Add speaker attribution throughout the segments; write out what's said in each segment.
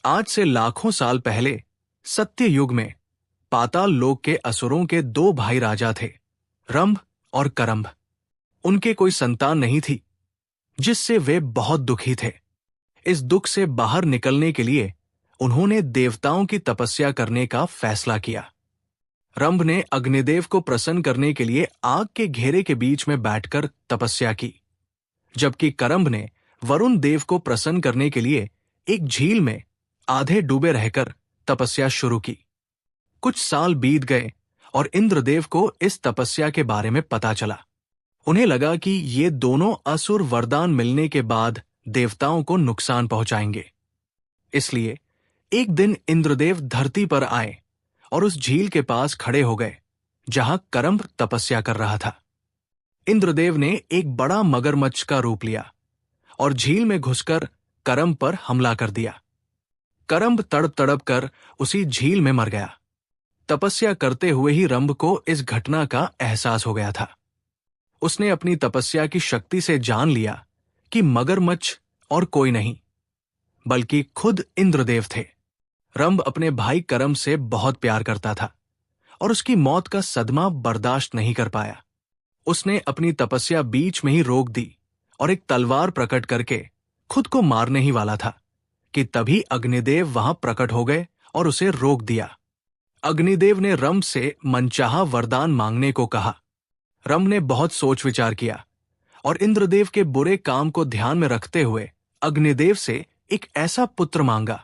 Speaker 1: आज से लाखों साल पहले सत्य युग में पाताल लोक के असुरों के दो भाई राजा थे, रंभ और करंभ। उनके कोई संतान नहीं थी, जिससे वे बहुत दुखी थे। इस दुख से बाहर निकलने के लिए उन्होंने देवताओं की तपस्या करने का फैसला किया। रंभ ने अग्निदेव को प्रसन्न करने के लिए आग के घेरे के बीच में बैठकर तपस्या की, जबकि करंभ ने वरुण देव को प्रसन्न करने के लिए एक झील में आधे डूबे रहकर तपस्या शुरू की। कुछ साल बीत गए और इंद्रदेव को इस तपस्या के बारे में पता चला। उन्हें लगा कि ये दोनों असुर वरदान मिलने के बाद देवताओं को नुकसान पहुंचाएंगे। इसलिए एक दिन इंद्रदेव धरती पर आए और उस झील के पास खड़े हो गए जहां करंभ तपस्या कर रहा था। इंद्रदेव ने एक बड़ा मगरमच्छ का रूप लिया और झील में घुसकर करंभ पर हमला कर दिया। करंभ तड़प तड़प कर उसी झील में मर गया। तपस्या करते हुए ही रंभ को इस घटना का एहसास हो गया था। उसने अपनी तपस्या की शक्ति से जान लिया कि मगरमच्छ और कोई नहीं, बल्कि खुद इंद्रदेव थे। रंभ अपने भाई करंभ से बहुत प्यार करता था और उसकी मौत का सदमा बर्दाश्त नहीं कर पाया। उसने अपनी तपस्या बीच में ही रोक दी और एक तलवार प्रकट करके खुद को मारने ही वाला था कि तभी अग्निदेव वहां प्रकट हो गए और उसे रोक दिया। अग्निदेव ने रंभ से मनचाहा वरदान मांगने को कहा। रंभ ने बहुत सोच विचार किया और इंद्रदेव के बुरे काम को ध्यान में रखते हुए अग्निदेव से एक ऐसा पुत्र मांगा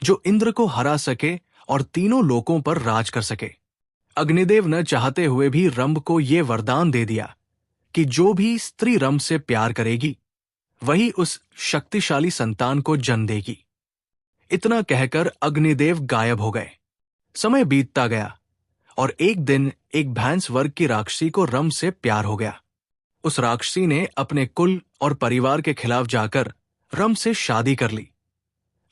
Speaker 1: जो इंद्र को हरा सके और तीनों लोकों पर राज कर सके। अग्निदेव न चाहते हुए भी रंभ को यह वरदान दे दिया कि जो भी स्त्री रंभ से प्यार करेगी वही उस शक्तिशाली संतान को जन्म देगी। इतना कहकर अग्निदेव गायब हो गए। समय बीतता गया और एक दिन एक भैंस वर्ग की राक्षसी को रंभ से प्यार हो गया। उस राक्षसी ने अपने कुल और परिवार के खिलाफ जाकर रंभ से शादी कर ली।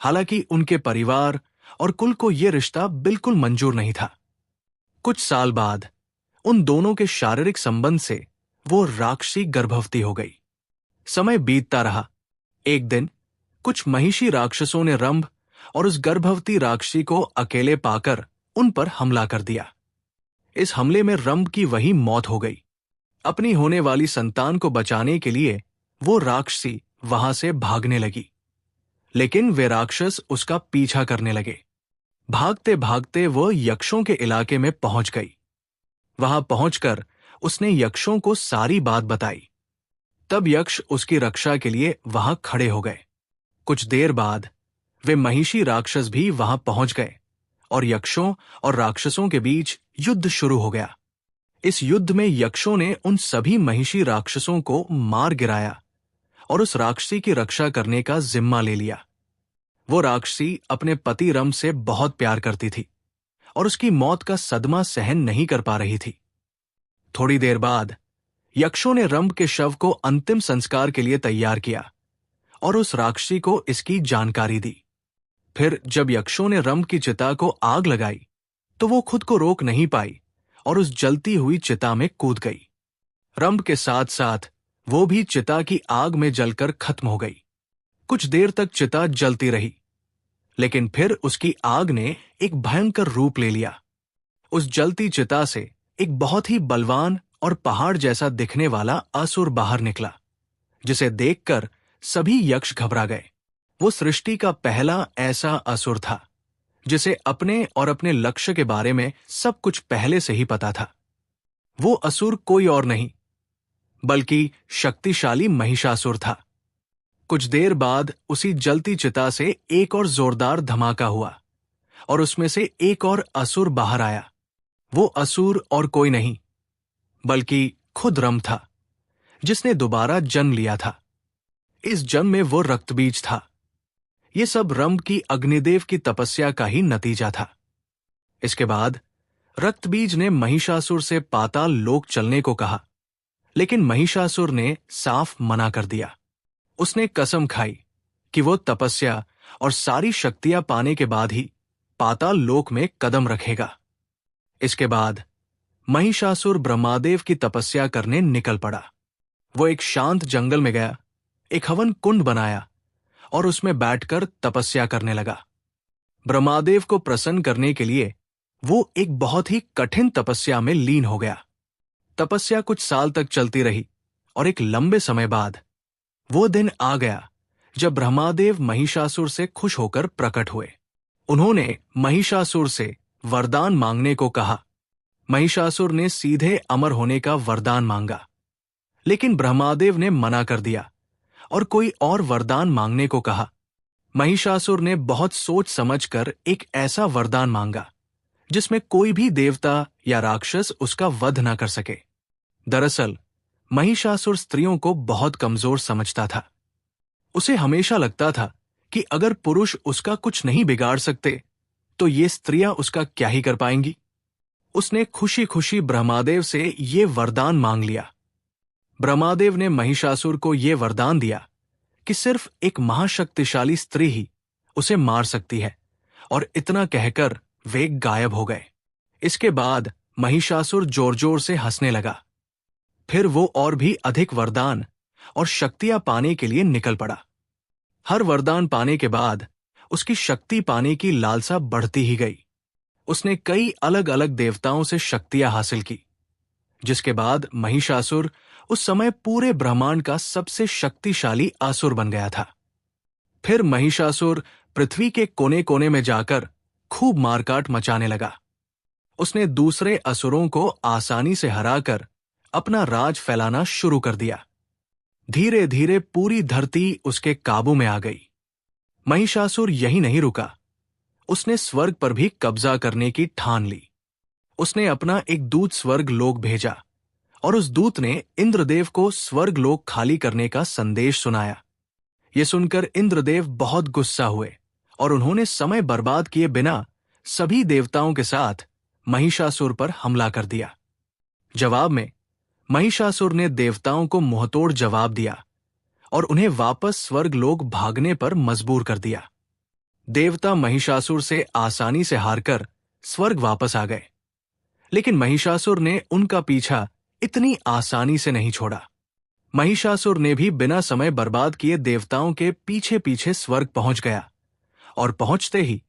Speaker 1: हालांकि उनके परिवार और कुल को यह रिश्ता बिल्कुल मंजूर नहीं था। कुछ साल बाद उन दोनों के शारीरिक संबंध से वो राक्षसी गर्भवती हो गई। समय बीतता रहा। एक दिन कुछ महिषी राक्षसों ने रंभ और उस गर्भवती राक्षसी को अकेले पाकर उन पर हमला कर दिया। इस हमले में रंभ की वही मौत हो गई। अपनी होने वाली संतान को बचाने के लिए वो राक्षसी वहां से भागने लगी, लेकिन वे राक्षस उसका पीछा करने लगे। भागते भागते वो यक्षों के इलाके में पहुंच गई। वहां पहुंचकर उसने यक्षों को सारी बात बताई। तब यक्ष उसकी रक्षा के लिए वहां खड़े हो गए। कुछ देर बाद वे महिषी राक्षस भी वहां पहुंच गए और यक्षों और राक्षसों के बीच युद्ध शुरू हो गया। इस युद्ध में यक्षों ने उन सभी महिषी राक्षसों को मार गिराया और उस राक्षसी की रक्षा करने का जिम्मा ले लिया। वो राक्षसी अपने पति रंभ से बहुत प्यार करती थी और उसकी मौत का सदमा सहन नहीं कर पा रही थी। थोड़ी देर बाद यक्षों ने रंभ के शव को अंतिम संस्कार के लिए तैयार किया और उस राक्षसी को इसकी जानकारी दी। फिर जब यक्षों ने रंभ की चिता को आग लगाई तो वो खुद को रोक नहीं पाई और उस जलती हुई चिता में कूद गई। रंभ के साथ साथ वो भी चिता की आग में जलकर खत्म हो गई। कुछ देर तक चिता जलती रही, लेकिन फिर उसकी आग ने एक भयंकर रूप ले लिया। उस जलती चिता से एक बहुत ही बलवान और पहाड़ जैसा दिखने वाला असुर बाहर निकला, जिसे देखकर सभी यक्ष घबरा गए। वो सृष्टि का पहला ऐसा असुर था जिसे अपने और अपने लक्ष्य के बारे में सब कुछ पहले से ही पता था। वो असुर कोई और नहीं बल्कि शक्तिशाली महिषासुर था। कुछ देर बाद उसी जलती चिता से एक और जोरदार धमाका हुआ और उसमें से एक और असुर बाहर आया। वो असुर और कोई नहीं बल्कि खुद रंभ था, जिसने दोबारा जन्म लिया था। इस जन्म में वो रक्तबीज था। ये सब रंभ की अग्निदेव की तपस्या का ही नतीजा था। इसके बाद रक्तबीज ने महिषासुर से पाताल लोक चलने को कहा, लेकिन महिषासुर ने साफ मना कर दिया। उसने कसम खाई कि वो तपस्या और सारी शक्तियां पाने के बाद ही पाताल लोक में कदम रखेगा। इसके बाद महिषासुर ब्रह्मादेव की तपस्या करने निकल पड़ा। वो एक शांत जंगल में गया, एक हवन कुंड बनाया और उसमें बैठकर तपस्या करने लगा। ब्रह्मादेव को प्रसन्न करने के लिए वो एक बहुत ही कठिन तपस्या में लीन हो गया। तपस्या कुछ साल तक चलती रही और एक लंबे समय बाद वो दिन आ गया जब ब्रह्मादेव महिषासुर से खुश होकर प्रकट हुए। उन्होंने महिषासुर से वरदान मांगने को कहा। महिषासुर ने सीधे अमर होने का वरदान मांगा, लेकिन ब्रह्मादेव ने मना कर दिया और कोई और वरदान मांगने को कहा। महिषासुर ने बहुत सोच समझकर एक ऐसा वरदान मांगा जिसमें कोई भी देवता या राक्षस उसका वध न कर सके। दरअसल महिषासुर स्त्रियों को बहुत कमजोर समझता था। उसे हमेशा लगता था कि अगर पुरुष उसका कुछ नहीं बिगाड़ सकते तो ये स्त्रियां उसका क्या ही कर पाएंगी। उसने खुशी खुशी ब्रह्मादेव से ये वरदान मांग लिया। ब्रह्मादेव ने महिषासुर को ये वरदान दिया कि सिर्फ एक महाशक्तिशाली स्त्री ही उसे मार सकती है, और इतना कहकर वे गायब हो गए। इसके बाद महिषासुर जोर जोर से हंसने लगा। फिर वो और भी अधिक वरदान और शक्तियां पाने के लिए निकल पड़ा। हर वरदान पाने के बाद उसकी शक्ति पाने की लालसा बढ़ती ही गई। उसने कई अलग अलग देवताओं से शक्तियां हासिल की, जिसके बाद महिषासुर उस समय पूरे ब्रह्मांड का सबसे शक्तिशाली असुर बन गया था। फिर महिषासुर पृथ्वी के कोने कोने में जाकर खूब मारकाट मचाने लगा। उसने दूसरे असुरों को आसानी से हराकर अपना राज फैलाना शुरू कर दिया। धीरे धीरे पूरी धरती उसके काबू में आ गई। महिषासुर यही नहीं रुका, उसने स्वर्ग पर भी कब्जा करने की ठान ली। उसने अपना एक दूत स्वर्ग लोक भेजा और उस दूत ने इंद्रदेव को स्वर्ग लोक खाली करने का संदेश सुनाया। यह सुनकर इंद्रदेव बहुत गुस्सा हुए और उन्होंने समय बर्बाद किए बिना सभी देवताओं के साथ महिषासुर पर हमला कर दिया। जवाब में महिषासुर ने देवताओं को मुंहतोड़ जवाब दिया और उन्हें वापस स्वर्ग लोक भागने पर मजबूर कर दिया। देवता महिषासुर से आसानी से हारकर स्वर्ग वापस आ गए, लेकिन महिषासुर ने उनका पीछा इतनी आसानी से नहीं छोड़ा। महिषासुर ने भी बिना समय बर्बाद किए देवताओं के पीछे पीछे स्वर्ग पहुंच गया और पहुंचते ही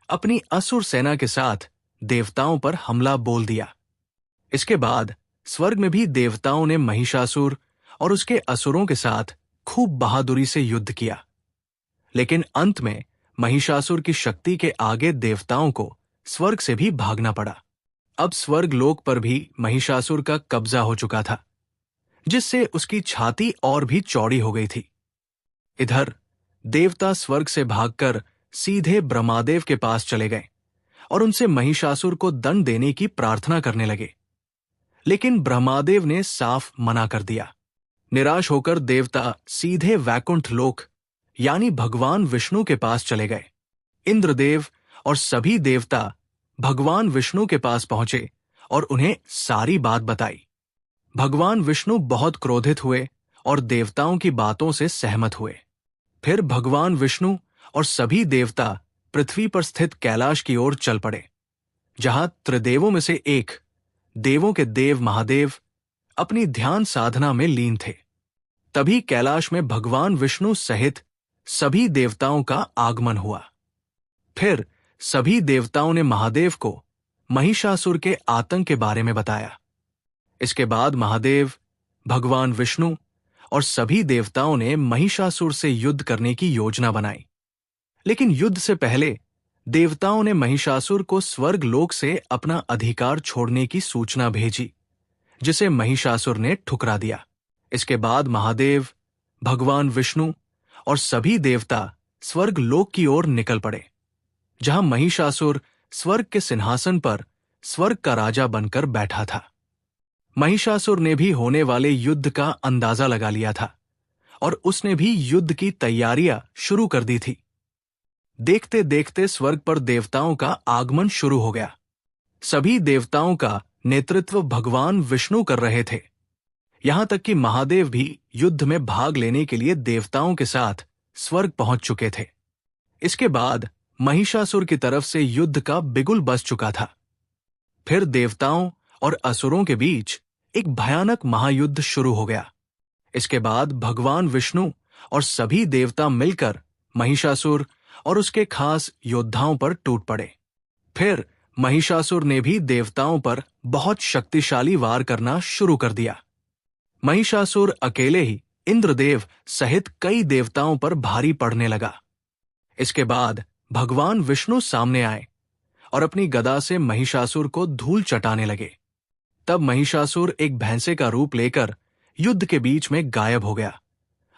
Speaker 1: अपनी असुर सेना के साथ देवताओं पर हमला बोल दिया। इसके बाद स्वर्ग में भी देवताओं ने महिषासुर और उसके असुरों के साथ खूब बहादुरी से युद्ध किया, लेकिन अंत में महिषासुर की शक्ति के आगे देवताओं को स्वर्ग से भी भागना पड़ा। अब स्वर्ग लोक पर भी महिषासुर का कब्जा हो चुका था, जिससे उसकी छाती और भी चौड़ी हो गई थी। इधर देवता स्वर्ग से भागकर सीधे ब्रह्मादेव के पास चले गए और उनसे महिषासुर को दंड देने की प्रार्थना करने लगे, लेकिन ब्रह्मादेव ने साफ मना कर दिया। निराश होकर देवता सीधे वैकुंठ लोक यानी भगवान विष्णु के पास चले गए। इंद्रदेव और सभी देवता भगवान विष्णु के पास पहुंचे और उन्हें सारी बात बताई। भगवान विष्णु बहुत क्रोधित हुए और देवताओं की बातों से सहमत हुए। फिर भगवान विष्णु और सभी देवता पृथ्वी पर स्थित कैलाश की ओर चल पड़े, जहां त्रिदेवों में से एक, देवों के देव महादेव, अपनी ध्यान साधना में लीन थे। तभी कैलाश में भगवान विष्णु सहित सभी देवताओं का आगमन हुआ। फिर सभी देवताओं ने महादेव को महिषासुर के आतंक के बारे में बताया। इसके बाद महादेव, भगवान विष्णु और सभी देवताओं ने महिषासुर से युद्ध करने की योजना बनाई, लेकिन युद्ध से पहले देवताओं ने महिषासुर को स्वर्ग लोक से अपना अधिकार छोड़ने की सूचना भेजी, जिसे महिषासुर ने ठुकरा दिया। इसके बाद महादेव, भगवान विष्णु और सभी देवता स्वर्ग लोक की ओर निकल पड़े, जहां महिषासुर स्वर्ग के सिंहासन पर स्वर्ग का राजा बनकर बैठा था। महिषासुर ने भी होने वाले युद्ध का अंदाजा लगा लिया था और उसने भी युद्ध की तैयारियां शुरू कर दी थी। देखते देखते स्वर्ग पर देवताओं का आगमन शुरू हो गया। सभी देवताओं का नेतृत्व भगवान विष्णु कर रहे थे। यहां तक कि महादेव भी युद्ध में भाग लेने के लिए देवताओं के साथ स्वर्ग पहुंच चुके थे। इसके बाद महिषासुर की तरफ से युद्ध का बिगुल बज चुका था। फिर देवताओं और असुरों के बीच एक भयानक महायुद्ध शुरू हो गया। इसके बाद भगवान विष्णु और सभी देवता मिलकर महिषासुर और उसके खास योद्धाओं पर टूट पड़े। फिर महिषासुर ने भी देवताओं पर बहुत शक्तिशाली वार करना शुरू कर दिया। महिषासुर अकेले ही इंद्रदेव सहित कई देवताओं पर भारी पड़ने लगा। इसके बाद भगवान विष्णु सामने आए और अपनी गदा से महिषासुर को धूल चटाने लगे। तब महिषासुर एक भैंसे का रूप लेकर युद्ध के बीच में गायब हो गया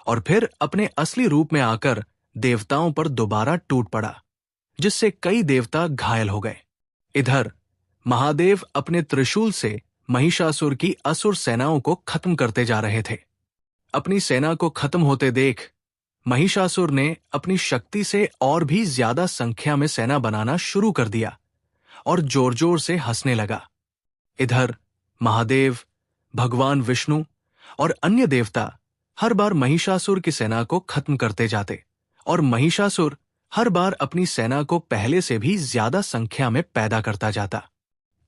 Speaker 1: और फिर अपने असली रूप में आकर देवताओं पर दोबारा टूट पड़ा, जिससे कई देवता घायल हो गए। इधर महादेव अपने त्रिशूल से महिषासुर की असुर सेनाओं को खत्म करते जा रहे थे। अपनी सेना को खत्म होते देख महिषासुर ने अपनी शक्ति से और भी ज्यादा संख्या में सेना बनाना शुरू कर दिया और जोर जोर से हंसने लगा। इधर महादेव, भगवान विष्णु और अन्य देवता हर बार महिषासुर की सेना को खत्म करते जाते और महिषासुर हर बार अपनी सेना को पहले से भी ज्यादा संख्या में पैदा करता जाता।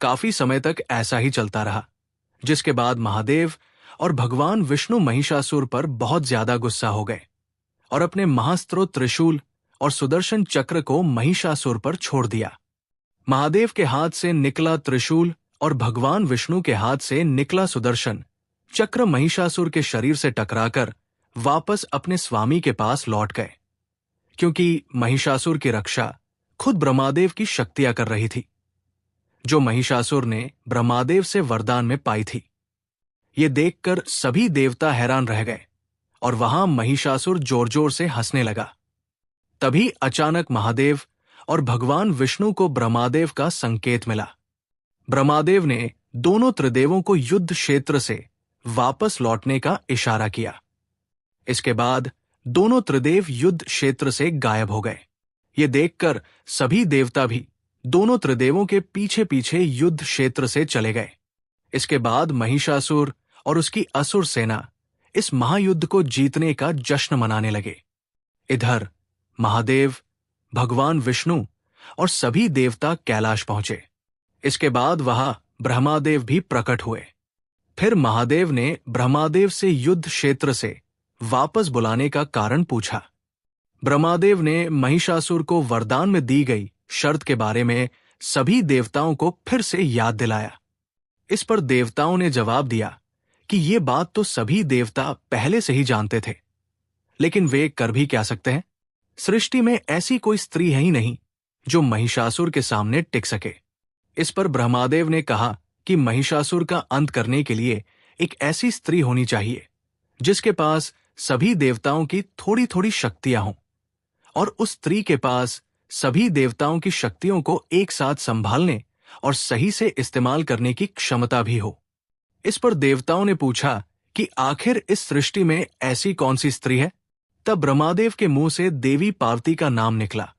Speaker 1: काफी समय तक ऐसा ही चलता रहा, जिसके बाद महादेव और भगवान विष्णु महिषासुर पर बहुत ज्यादा गुस्सा हो गए और अपने महास्त्र त्रिशूल और सुदर्शन चक्र को महिषासुर पर छोड़ दिया। महादेव के हाथ से निकला त्रिशूल और भगवान विष्णु के हाथ से निकला सुदर्शन चक्र महिषासुर के शरीर से टकराकर वापस अपने स्वामी के पास लौट गए, क्योंकि महिषासुर की रक्षा खुद ब्रह्मादेव की शक्तियां कर रही थी, जो महिषासुर ने ब्रह्मादेव से वरदान में पाई थी। ये देखकर सभी देवता हैरान रह गए और वहां महिषासुर जोर जोर से हंसने लगा। तभी अचानक महादेव और भगवान विष्णु को ब्रह्मादेव का संकेत मिला। ब्रह्मादेव ने दोनों त्रिदेवों को युद्ध क्षेत्र से वापस लौटने का इशारा किया। इसके बाद दोनों त्रिदेव युद्ध क्षेत्र से गायब हो गए। ये देखकर सभी देवता भी दोनों त्रिदेवों के पीछे पीछे युद्ध क्षेत्र से चले गए। इसके बाद महिषासुर और उसकी असुर सेना इस महायुद्ध को जीतने का जश्न मनाने लगे। इधर महादेव, भगवान विष्णु और सभी देवता कैलाश पहुंचे। इसके बाद वहां ब्रह्मादेव भी प्रकट हुए। फिर महादेव ने ब्रह्मादेव से युद्ध क्षेत्र से वापस बुलाने का कारण पूछा। ब्रह्मादेव ने महिषासुर को वरदान में दी गई शर्त के बारे में सभी देवताओं को फिर से याद दिलाया। इस पर देवताओं ने जवाब दिया कि ये बात तो सभी देवता पहले से ही जानते थे, लेकिन वे कर भी क्या सकते हैं। सृष्टि में ऐसी कोई स्त्री है ही नहीं जो महिषासुर के सामने टिक सके। इस पर ब्रह्मादेव ने कहा कि महिषासुर का अंत करने के लिए एक ऐसी स्त्री होनी चाहिए जिसके पास सभी देवताओं की थोड़ी थोड़ी शक्तियां हों और उस स्त्री के पास सभी देवताओं की शक्तियों को एक साथ संभालने और सही से इस्तेमाल करने की क्षमता भी हो। इस पर देवताओं ने पूछा कि आखिर इस सृष्टि में ऐसी कौन सी स्त्री है। तब ब्रह्मादेव के मुंह से देवी पार्वती का नाम निकला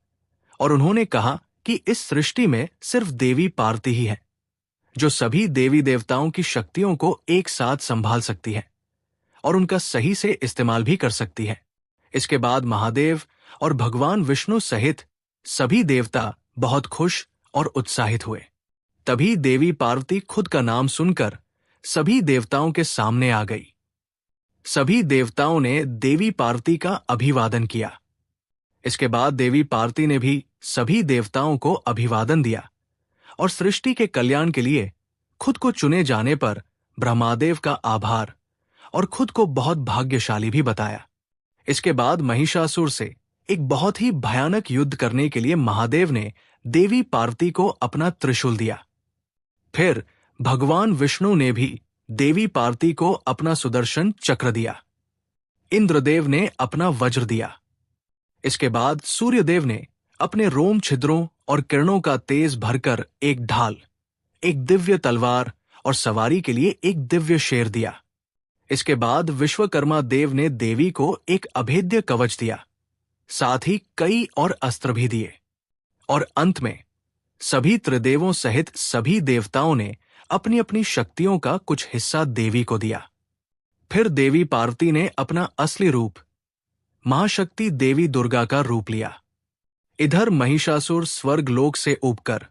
Speaker 1: और उन्होंने कहा कि इस सृष्टि में सिर्फ देवी पार्वती ही है जो सभी देवी देवताओं की शक्तियों को एक साथ संभाल सकती है और उनका सही से इस्तेमाल भी कर सकती है। इसके बाद महादेव और भगवान विष्णु सहित सभी देवता बहुत खुश और उत्साहित हुए। तभी देवी पार्वती खुद का नाम सुनकर सभी देवताओं के सामने आ गई। सभी देवताओं ने देवी पार्वती का अभिवादन किया। इसके बाद देवी पार्वती ने भी सभी देवताओं को अभिवादन दिया और सृष्टि के कल्याण के लिए खुद को चुने जाने पर ब्रह्मादेव का आभार और खुद को बहुत भाग्यशाली भी बताया। इसके बाद महिषासुर से एक बहुत ही भयानक युद्ध करने के लिए महादेव ने देवी पार्वती को अपना त्रिशूल दिया। फिर भगवान विष्णु ने भी देवी पार्वती को अपना सुदर्शन चक्र दिया। इंद्रदेव ने अपना वज्र दिया। इसके बाद सूर्यदेव ने अपने रोम छिद्रों और किरणों का तेज भरकर एक ढाल, एक दिव्य तलवार और सवारी के लिए एक दिव्य शेर दिया। इसके बाद विश्वकर्मा देव ने देवी को एक अभेद्य कवच दिया, साथ ही कई और अस्त्र भी दिए। और अंत में सभी त्रिदेवों सहित सभी देवताओं ने अपनी अपनी शक्तियों का कुछ हिस्सा देवी को दिया। फिर देवी पार्वती ने अपना असली रूप महाशक्ति देवी दुर्गा का रूप लिया। इधर महिषासुर स्वर्गलोक से ऊबकर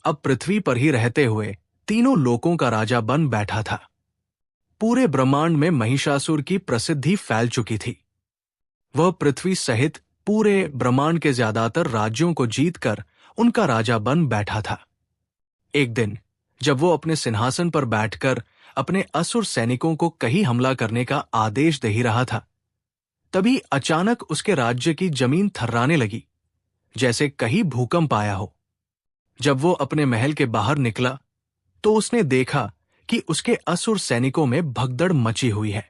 Speaker 1: अब पृथ्वी पर ही रहते हुए तीनों लोकों का राजा बन बैठा था। पूरे ब्रह्मांड में महिषासुर की प्रसिद्धि फैल चुकी थी। वह पृथ्वी सहित पूरे ब्रह्मांड के ज्यादातर राज्यों को जीतकर उनका राजा बन बैठा था। एक दिन जब वो अपने सिंहासन पर बैठकर अपने असुर सैनिकों को कहीं हमला करने का आदेश दे ही रहा था, तभी अचानक उसके राज्य की जमीन थर्राने लगी, जैसे कहीं भूकंप आया हो। जब वो अपने महल के बाहर निकला तो उसने देखा कि उसके असुर सैनिकों में भगदड़ मची हुई है।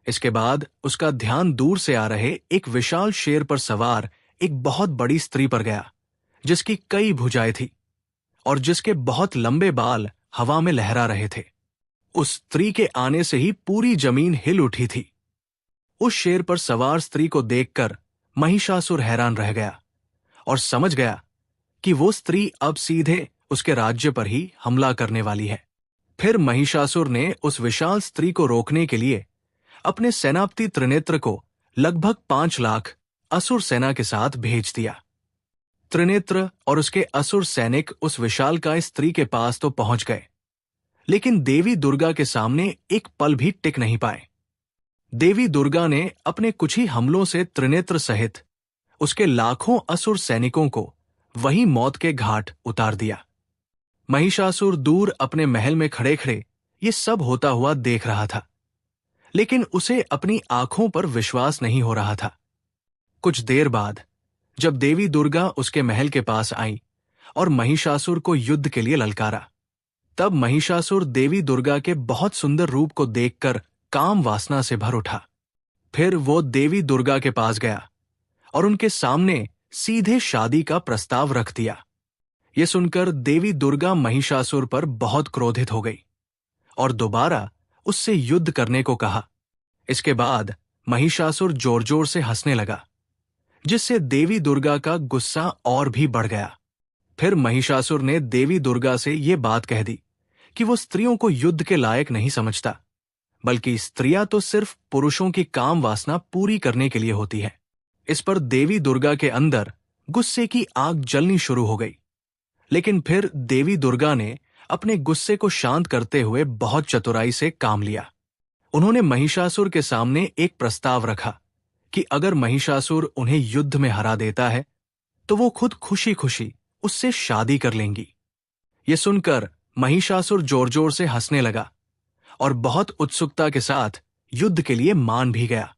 Speaker 1: इसके बाद उसका ध्यान दूर से आ रहे एक विशाल शेर पर सवार एक बहुत बड़ी स्त्री पर गया, जिसकी कई भुजाएं थी और जिसके बहुत लंबे बाल हवा में लहरा रहे थे। उस स्त्री के आने से ही पूरी जमीन हिल उठी थी। उस शेर पर सवार स्त्री को देखकर महिषासुर हैरान रह गया और समझ गया कि वो स्त्री अब सीधे उसके राज्य पर ही हमला करने वाली है। फिर महिषासुर ने उस विशाल स्त्री को रोकने के लिए अपने सेनापति त्रिनेत्र को लगभग 5 लाख असुर सेना के साथ भेज दिया। त्रिनेत्र और उसके असुर सैनिक उस विशालकाय स्त्री के पास तो पहुंच गए, लेकिन देवी दुर्गा के सामने एक पल भी टिक नहीं पाए। देवी दुर्गा ने अपने कुछ ही हमलों से त्रिनेत्र सहित उसके लाखों असुर सैनिकों को वहीं मौत के घाट उतार दिया। महिषासुर दूर अपने महल में खड़े खड़े ये सब होता हुआ देख रहा था, लेकिन उसे अपनी आंखों पर विश्वास नहीं हो रहा था। कुछ देर बाद जब देवी दुर्गा उसके महल के पास आई और महिषासुर को युद्ध के लिए ललकारा, तब महिषासुर देवी दुर्गा के बहुत सुंदर रूप को देखकर काम वासना से भर उठा। फिर वो देवी दुर्गा के पास गया और उनके सामने सीधे शादी का प्रस्ताव रख दिया। ये सुनकर देवी दुर्गा महिषासुर पर बहुत क्रोधित हो गई और दोबारा उससे युद्ध करने को कहा। इसके बाद महिषासुर जोर जोर से हंसने लगा, जिससे देवी दुर्गा का गुस्सा और भी बढ़ गया। फिर महिषासुर ने देवी दुर्गा से ये बात कह दी कि वो स्त्रियों को युद्ध के लायक नहीं समझता, बल्कि स्त्रियां तो सिर्फ पुरुषों की काम वासना पूरी करने के लिए होती है। इस पर देवी दुर्गा के अंदर गुस्से की आग जलनी शुरू हो गई, लेकिन फिर देवी दुर्गा ने अपने गुस्से को शांत करते हुए बहुत चतुराई से काम लिया। उन्होंने महिषासुर के सामने एक प्रस्ताव रखा कि अगर महिषासुर उन्हें युद्ध में हरा देता है तो वो खुद खुशी खुशी उससे शादी कर लेंगी। ये सुनकर महिषासुर जोर जोर से हंसने लगा और बहुत उत्सुकता के साथ युद्ध के लिए मान भी गया।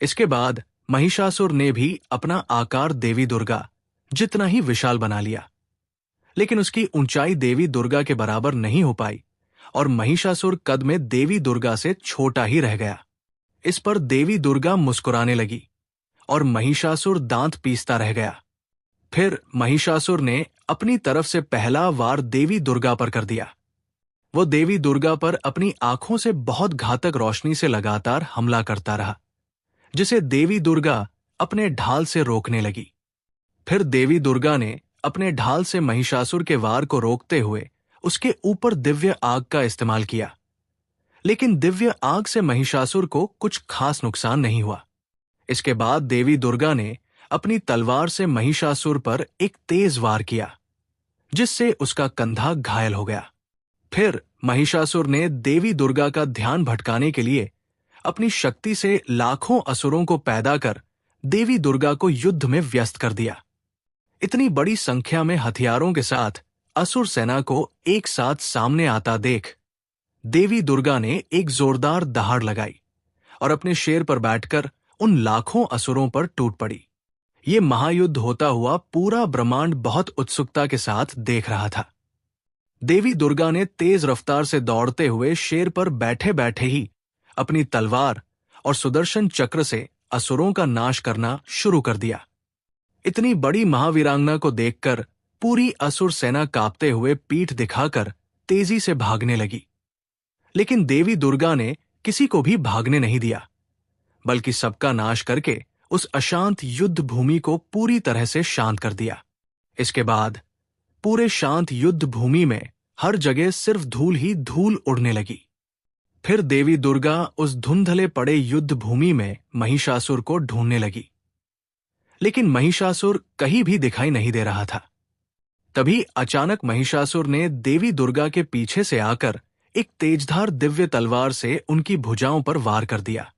Speaker 1: इसके बाद महिषासुर ने भी अपना आकार देवी दुर्गा जितना ही विशाल बना लिया, लेकिन उसकी ऊंचाई देवी दुर्गा के बराबर नहीं हो पाई और महिषासुर कद में देवी दुर्गा से छोटा ही रह गया। इस पर देवी दुर्गा मुस्कुराने लगी और महिषासुर दांत पीसता रह गया। फिर महिषासुर ने अपनी तरफ से पहला वार देवी दुर्गा पर कर दिया। वो देवी दुर्गा पर अपनी आंखों से बहुत घातक रोशनी से लगातार हमला करता रहा, जिसे देवी दुर्गा अपने ढाल से रोकने लगी। फिर देवी दुर्गा ने अपने ढाल से महिषासुर के वार को रोकते हुए उसके ऊपर दिव्य आग का इस्तेमाल किया, लेकिन दिव्य आग से महिषासुर को कुछ खास नुकसान नहीं हुआ। इसके बाद देवी दुर्गा ने अपनी तलवार से महिषासुर पर एक तेज वार किया, जिससे उसका कंधा घायल हो गया। फिर महिषासुर ने देवी दुर्गा का ध्यान भटकाने के लिए अपनी शक्ति से लाखों असुरों को पैदा कर देवी दुर्गा को युद्ध में व्यस्त कर दिया। इतनी बड़ी संख्या में हथियारों के साथ असुर सेना को एक साथ सामने आता देख देवी दुर्गा ने एक जोरदार दहाड़ लगाई और अपने शेर पर बैठकर उन लाखों असुरों पर टूट पड़ी। ये महायुद्ध होता हुआ पूरा ब्रह्मांड बहुत उत्सुकता के साथ देख रहा था। देवी दुर्गा ने तेज रफ्तार से दौड़ते हुए शेर पर बैठे बैठे ही अपनी तलवार और सुदर्शन चक्र से असुरों का नाश करना शुरू कर दिया। इतनी बड़ी महावीरांगना को देखकर पूरी असुर सेना कांपते हुए पीठ दिखाकर तेजी से भागने लगी, लेकिन देवी दुर्गा ने किसी को भी भागने नहीं दिया, बल्कि सबका नाश करके उस अशांत युद्ध भूमि को पूरी तरह से शांत कर दिया। इसके बाद पूरे शांत युद्ध भूमि में हर जगह सिर्फ धूल ही धूल उड़ने लगी। फिर देवी दुर्गा उस धुंधले पड़े युद्ध भूमि में महिषासुर को ढूंढने लगी, लेकिन महिषासुर कहीं भी दिखाई नहीं दे रहा था। तभी अचानक महिषासुर ने देवी दुर्गा के पीछे से आकर एक तेजधार दिव्य तलवार से उनकी भुजाओं पर वार कर दिया,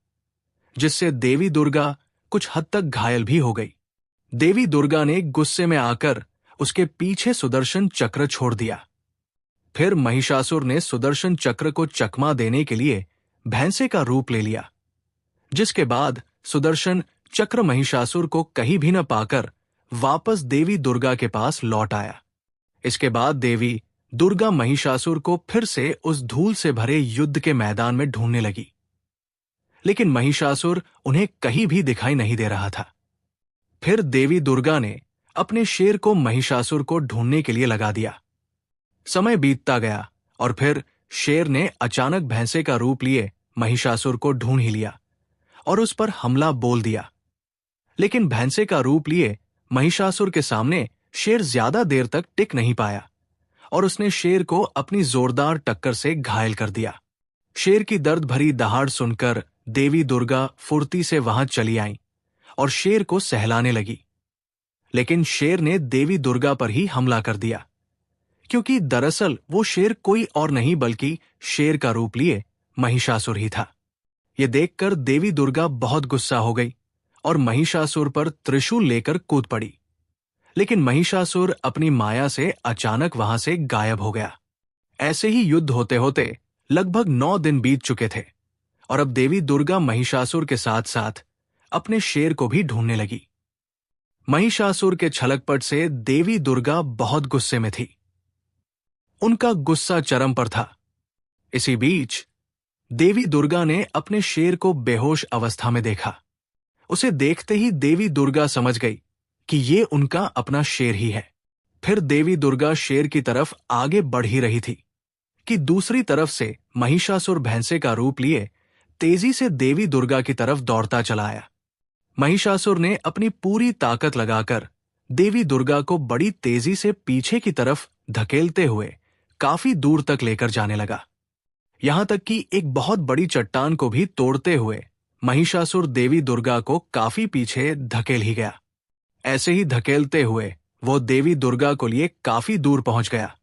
Speaker 1: जिससे देवी दुर्गा कुछ हद तक घायल भी हो गई। देवी दुर्गा ने गुस्से में आकर उसके पीछे सुदर्शन चक्र छोड़ दिया। फिर महिषासुर ने सुदर्शन चक्र को चकमा देने के लिए भैंसे का रूप ले लिया, जिसके बाद सुदर्शन चक्र महिषासुर को कहीं भी न पाकर वापस देवी दुर्गा के पास लौट आया। इसके बाद देवी दुर्गा महिषासुर को फिर से उस धूल से भरे युद्ध के मैदान में ढूंढने लगी, लेकिन महिषासुर उन्हें कहीं भी दिखाई नहीं दे रहा था। फिर देवी दुर्गा ने अपने शेर को महिषासुर को ढूंढने के लिए लगा दिया। समय बीतता गया और फिर शेर ने अचानक भैंसे का रूप लिए महिषासुर को ढूंढ ही लिया और उस पर हमला बोल दिया। लेकिन भैंसे का रूप लिए महिषासुर के सामने शेर ज्यादा देर तक टिक नहीं पाया और उसने शेर को अपनी जोरदार टक्कर से घायल कर दिया। शेर की दर्द भरी दहाड़ सुनकर देवी दुर्गा फुर्ती से वहां चली आईं और शेर को सहलाने लगी। लेकिन शेर ने देवी दुर्गा पर ही हमला कर दिया, क्योंकि दरअसल वो शेर कोई और नहीं बल्कि शेर का रूप लिए महिषासुर ही था। ये देखकर देवी दुर्गा बहुत गुस्सा हो गई और महिषासुर पर त्रिशूल लेकर कूद पड़ी। लेकिन महिषासुर अपनी माया से अचानक वहां से गायब हो गया। ऐसे ही युद्ध होते होते लगभग 9 दिन बीत चुके थे और अब देवी दुर्गा महिषासुर के साथ साथ अपने शेर को भी ढूंढने लगी। महिषासुर के छलकपट से देवी दुर्गा बहुत गुस्से में थी। उनका गुस्सा चरम पर था। इसी बीच देवी दुर्गा ने अपने शेर को बेहोश अवस्था में देखा। उसे देखते ही देवी दुर्गा समझ गई कि ये उनका अपना शेर ही है। फिर देवी दुर्गा शेर की तरफ आगे बढ़ ही रही थी कि दूसरी तरफ से महिषासुर भैंसे का रूप लिए तेजी से देवी दुर्गा की तरफ दौड़ता चला आया। महिषासुर ने अपनी पूरी ताकत लगाकर देवी दुर्गा को बड़ी तेजी से पीछे की तरफ धकेलते हुए काफी दूर तक लेकर जाने लगा, यहां तक कि एक बहुत बड़ी चट्टान को भी तोड़ते हुए महिषासुर देवी दुर्गा को काफी पीछे धकेल ही गया। ऐसे ही धकेलते हुए वो देवी दुर्गा को लिए काफी दूर पहुंच गया।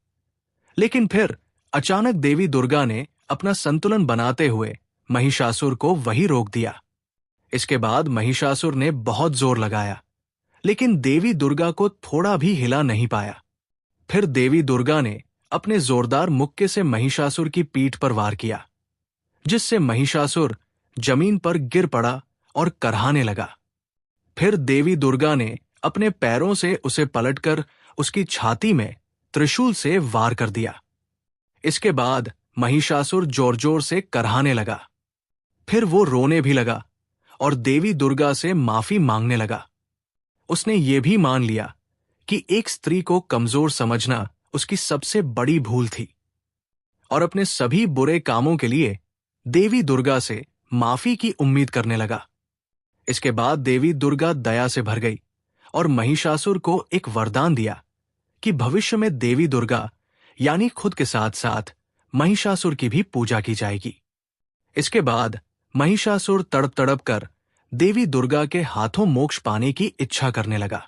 Speaker 1: लेकिन फिर अचानक देवी दुर्गा ने अपना संतुलन बनाते हुए महिषासुर को वहीं रोक दिया। इसके बाद महिषासुर ने बहुत जोर लगाया, लेकिन देवी दुर्गा को थोड़ा भी हिला नहीं पाया। फिर देवी दुर्गा ने अपने जोरदार मुक्के से महिषासुर की पीठ पर वार किया, जिससे महिषासुर जमीन पर गिर पड़ा और करहाने लगा। फिर देवी दुर्गा ने अपने पैरों से उसे पलटकर उसकी छाती में त्रिशूल से वार कर दिया। इसके बाद महिषासुर जोर जोर से करहाने लगा। फिर वो रोने भी लगा और देवी दुर्गा से माफी मांगने लगा। उसने ये भी मान लिया कि एक स्त्री को कमजोर समझना उसकी सबसे बड़ी भूल थी और अपने सभी बुरे कामों के लिए देवी दुर्गा से माफी की उम्मीद करने लगा। इसके बाद देवी दुर्गा दया से भर गई और महिषासुर को एक वरदान दिया कि भविष्य में देवी दुर्गा यानी खुद के साथ साथ महिषासुर की भी पूजा की जाएगी। इसके बाद महिषासुर तड़प तड़प कर देवी दुर्गा के हाथों मोक्ष पाने की इच्छा करने लगा।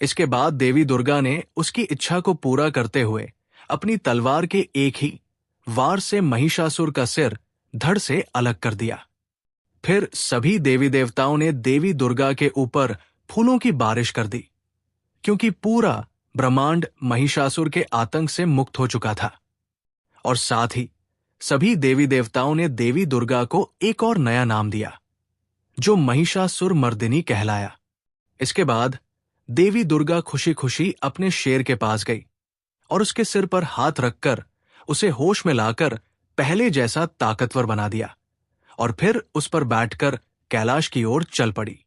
Speaker 1: इसके बाद देवी दुर्गा ने उसकी इच्छा को पूरा करते हुए अपनी तलवार के एक ही वार से महिषासुर का सिर धड़ से अलग कर दिया। फिर सभी देवी देवताओं ने देवी दुर्गा के ऊपर फूलों की बारिश कर दी, क्योंकि पूरा ब्रह्मांड महिषासुर के आतंक से मुक्त हो चुका था। और साथ ही सभी देवी देवताओं ने देवी दुर्गा को एक और नया नाम दिया, जो महिषासुर मर्दिनी कहलाया। इसके बाद देवी दुर्गा खुशी खुशी अपने शेर के पास गई और उसके सिर पर हाथ रखकर उसे होश में लाकर पहले जैसा ताकतवर बना दिया और फिर उस पर बैठकर कैलाश की ओर चल पड़ी।